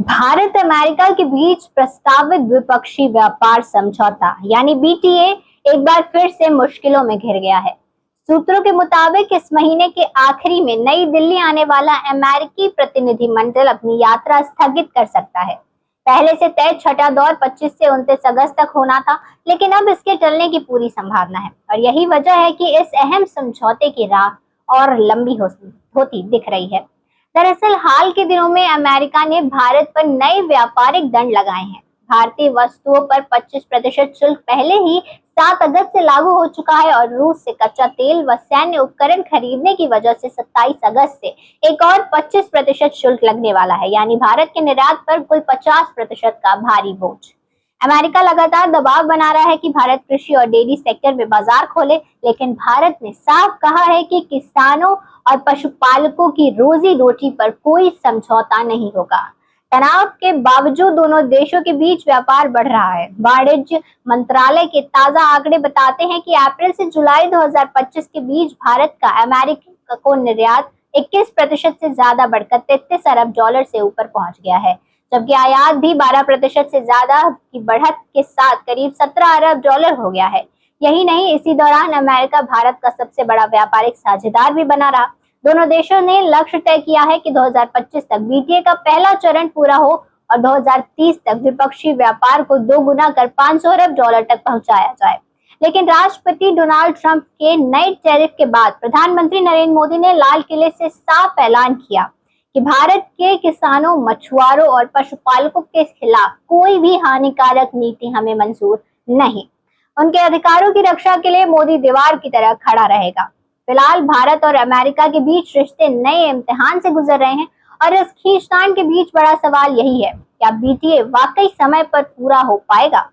Bharat America के बीच प्रस्तावित द्विपक्षीय व्यापार समझौता यानी बीटीए एक बार फिर से मुश्किलों में घिर गया है। सूत्रों के मुताबिक इस महीने के आखिरी में नई दिल्ली आने वाला अमेरिकी प्रतिनिधिमंडल अपनी यात्रा स्थगित कर सकता है। पहले से तय छठा दौर 25 से 29 अगस्त तक होना था, लेकिन अब इसके टलने की पूरी संभावना है और यही वजह है कि इस अहम समझौते की राह और लंबी होती दिख रही है। दरअसल हाल के दिनों में अमेरिका ने भारत पर नए व्यापारिक दंड लगाए हैं। भारतीय वस्तुओं पर 25% शुल्क पहले ही 7 अगस्त से लागू हो चुका है और रूस से कच्चा तेल व सैन्य उपकरण खरीदने की वजह से 27 अगस्त से एक और 25% शुल्क लगने वाला है, यानी भारत के निर्यात पर कुल 50% का भारी बोझ। अमेरिका लगातार दबाव बना रहा है कि भारत कृषि और डेयरी सेक्टर में बाजार खोले, लेकिन भारत ने साफ कहा है कि किसानों और पशुपालकों की रोजी रोटी पर कोई समझौता नहीं होगा। तनाव के बावजूद दोनों देशों के बीच व्यापार बढ़ रहा है। वाणिज्य मंत्रालय के ताजा आंकड़े बताते हैं कि अप्रैल से जुलाई 2025 के बीच भारत का अमेरिका को निर्यात 21% से ज्यादा बढ़कर 33 अरब डॉलर से ऊपर पहुंच गया है, जबकि आयात भी 12% से ज्यादा की बढ़त के साथ करीब 17 अरब डॉलर हो गया है। यही नहीं, इसी दौरान अमेरिका भारत का सबसे बड़ा व्यापारिक साझेदार भी बना रहा। दोनों देशों ने लक्ष्य तय किया है कि 2025 तक बीटीए का पहला चरण पूरा हो और 2030 तक द्विपक्षीय व्यापार को 2 गुना कर 500 अरब डॉलर तक पहुंचाया जाए। लेकिन राष्ट्रपति डोनाल्ड ट्रंप के नए टैरिफ के बाद प्रधानमंत्री नरेंद्र मोदी ने लाल किले से साफ ऐलान किया कि भारत के किसानों, मछुआरों और पशुपालकों के खिलाफ कोई भी हानिकारक नीति हमें मंजूर नहीं। उनके अधिकारों की रक्षा के लिए मोदी दीवार की तरह खड़ा रहेगा। फिलहाल भारत और अमेरिका के बीच रिश्ते नए इम्तिहान से गुजर रहे हैं और इस खींचतान के बीच बड़ा सवाल यही है, क्या बीटीए वाकई समय पर पूरा हो पाएगा?